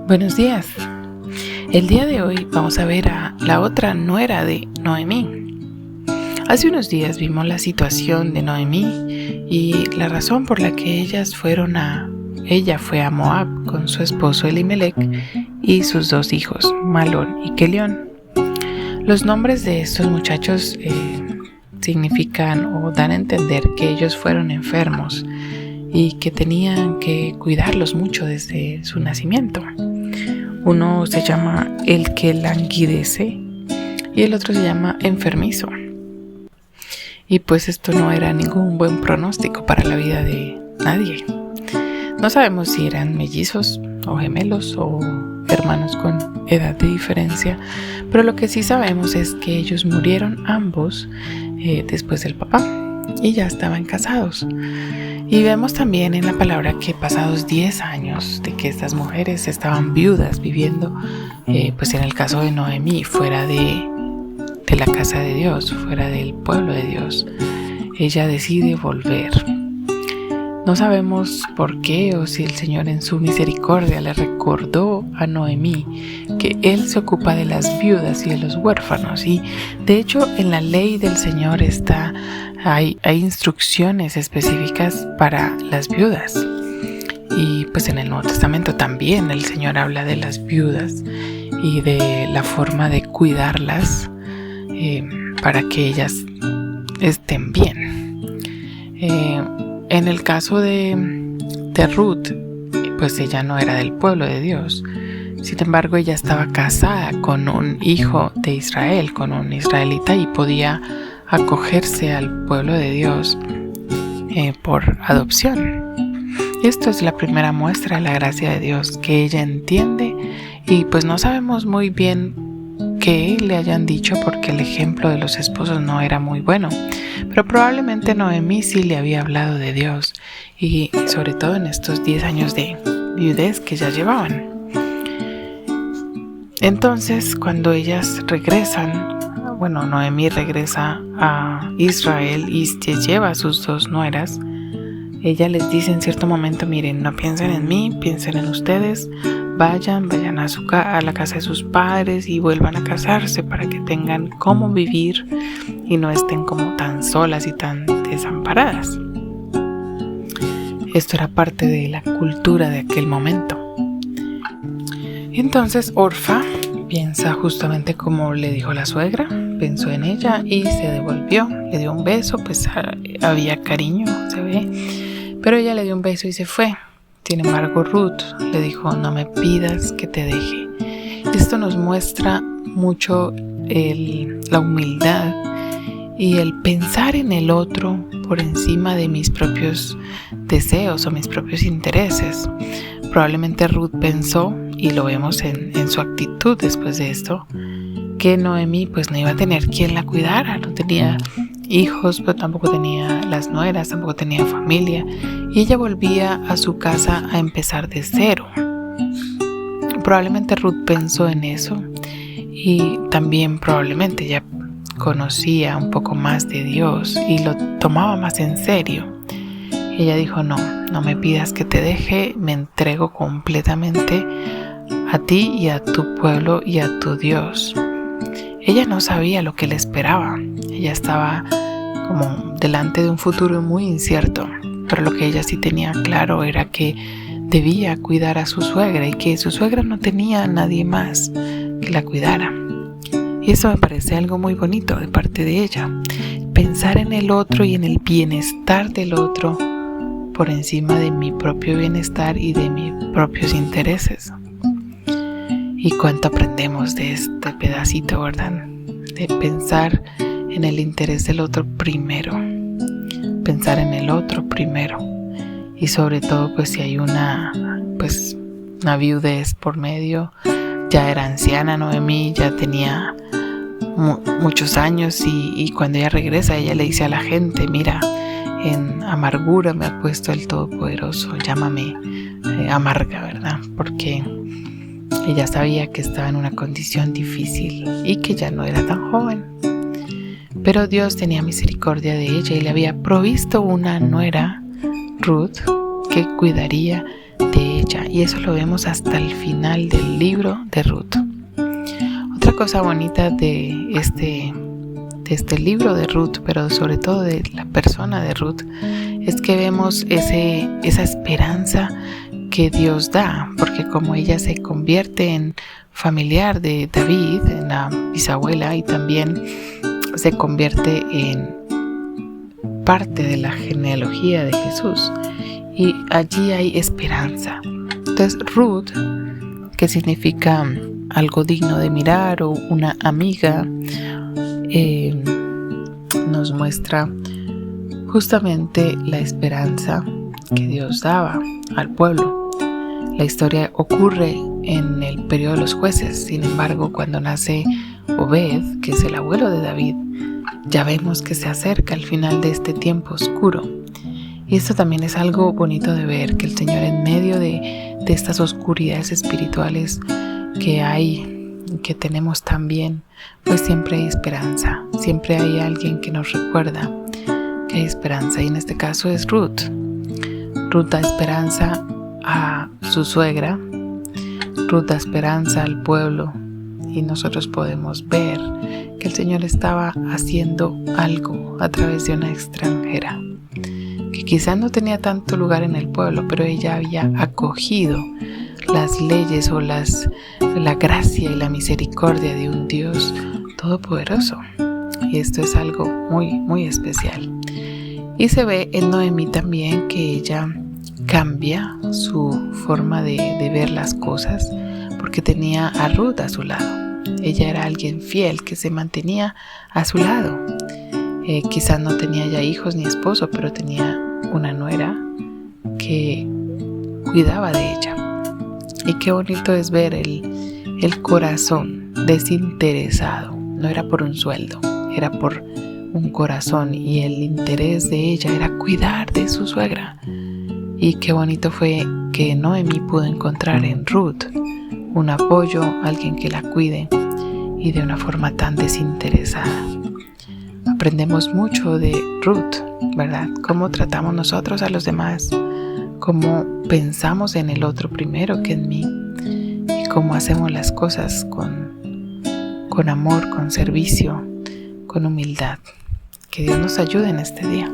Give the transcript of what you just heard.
Buenos días. El día de hoy vamos a ver a la otra nuera de Noemí. Hace unos días vimos la situación de Noemí y la razón por la que ella fue a Moab con su esposo Elimelec y sus dos hijos, Malón y Kelión. Los nombres de estos muchachos significan o dan a entender que ellos fueron enfermos y que tenían que cuidarlos mucho desde su nacimiento. Uno se llama el que languidece y el otro se llama enfermizo. Y pues esto no era ningún buen pronóstico para la vida de nadie. No sabemos si eran mellizos o gemelos o hermanos con edad de diferencia, pero lo que sí sabemos es que ellos murieron ambos después del papá y ya estaban casados. Y vemos también en la palabra que pasados 10 años de que estas mujeres estaban viudas viviendo, pues en el caso de Noemí, fuera de la casa de Dios, fuera del pueblo de Dios, ella decide volver. No sabemos por qué o si el Señor en su misericordia le recordó a Noemí que Él se ocupa de las viudas y de los huérfanos. Y de hecho en la ley del Señor hay instrucciones específicas para las viudas. Y pues en el Nuevo Testamento también el Señor habla de las viudas y de la forma de cuidarlas para que ellas estén bien. En el caso de Ruth, pues ella no era del pueblo de Dios. Sin embargo, ella estaba casada con un hijo de Israel, con un israelita, y podía acogerse al pueblo de Dios por adopción. Esto es la primera muestra de la gracia de Dios, que ella entiende, y pues no sabemos muy bien qué le hayan dicho porque el ejemplo de los esposos no era muy bueno, pero probablemente Noemí sí le había hablado de Dios, y sobre todo en estos 10 años de viudez que ya llevaban. Entonces, cuando ellas regresan, Noemí regresa a Israel y se lleva a sus dos nueras. Ella les dice en cierto momento: miren, no piensen en mí, piensen en ustedes, vayan a la casa de sus padres y vuelvan a casarse para que tengan cómo vivir y no estén como tan solas y tan desamparadas. Esto era parte de la cultura de aquel momento. Entonces Orfa piensa justamente como le dijo la suegra, pensó en ella y se devolvió, le dio un beso, pues había cariño, se ve, pero ella le dio un beso y se fue. Sin embargo, Ruth le dijo: no me pidas que te deje. Esto nos muestra mucho la humildad y el pensar en el otro por encima de mis propios deseos o mis propios intereses. Probablemente Ruth pensó, y lo vemos en su actitud después de esto, que Noemí pues no iba a tener quien la cuidara, no tenía hijos, pero tampoco tenía las nueras, tampoco tenía familia, y ella volvía a su casa a empezar de cero. Probablemente Ruth pensó en eso, y también probablemente ella conocía un poco más de Dios y lo tomaba más en serio. Ella dijo: no me pidas que te deje, me entrego completamente a ti y a tu pueblo y a tu Dios. Ella no sabía lo que le esperaba. Ella estaba como delante de un futuro muy incierto, pero lo que ella sí tenía claro era que debía cuidar a su suegra y que su suegra no tenía a nadie más que la cuidara. Y eso me parece algo muy bonito de parte de ella. Pensar en el otro y en el bienestar del otro por encima de mi propio bienestar y de mis propios intereses. Y cuánto aprendemos de este pedacito, ¿verdad? De pensar en el interés del otro primero. Pensar en el otro primero. Y sobre todo, pues si hay una viudez por medio. Ya era anciana Noemí, ya tenía muchos años, y cuando ella regresa, ella le dice a la gente: mira, en amargura me ha puesto el Todopoderoso, llámame amarga, ¿verdad? Porque ella sabía que estaba en una condición difícil y que ya no era tan joven. Pero Dios tenía misericordia de ella y le había provisto una nuera, Ruth, que cuidaría de de ella, y eso lo vemos hasta el final del libro de Ruth. Otra cosa bonita de este libro de Ruth, pero sobre todo de la persona de Ruth, es que vemos esa esperanza que Dios da, porque como ella se convierte en familiar de David, en la bisabuela, y también se convierte en parte de la genealogía de Jesús, y allí hay esperanza. Entonces Ruth, que significa algo digno de mirar o una amiga, nos muestra justamente la esperanza que Dios daba al pueblo. La historia ocurre en el periodo de los jueces. Sin embargo, cuando nace Obed, que es el abuelo de David, ya vemos que se acerca al final de este tiempo oscuro. Y esto también es algo bonito de ver, que el Señor, en medio de estas oscuridades espirituales que hay, que tenemos también, pues siempre hay esperanza. Siempre hay alguien que nos recuerda que hay esperanza, y en este caso es Ruth. Ruth da esperanza a su suegra, Ruth da esperanza al pueblo, y nosotros podemos ver que el Señor estaba haciendo algo a través de una extranjera, que quizás no tenía tanto lugar en el pueblo, pero ella había acogido las leyes o la gracia y la misericordia de un Dios todopoderoso. Y esto es algo muy, muy especial. Y se ve en Noemí también que ella cambia su forma de ver las cosas, porque tenía a Ruth a su lado. Ella era alguien fiel que se mantenía a su lado. Quizás no tenía ya hijos ni esposo, pero tenía una nuera que cuidaba de ella. Y qué bonito es ver el corazón desinteresado. No era por un sueldo, era por un corazón, y el interés de ella era cuidar de su suegra. Y qué bonito fue que Noemí pudo encontrar en Ruth un apoyo, alguien que la cuide, y de una forma tan desinteresada. Aprendemos mucho de Ruth, ¿verdad? Cómo tratamos nosotros a los demás, cómo pensamos en el otro primero que en mí, y cómo hacemos las cosas con amor, con servicio, con humildad. Que Dios nos ayude en este día.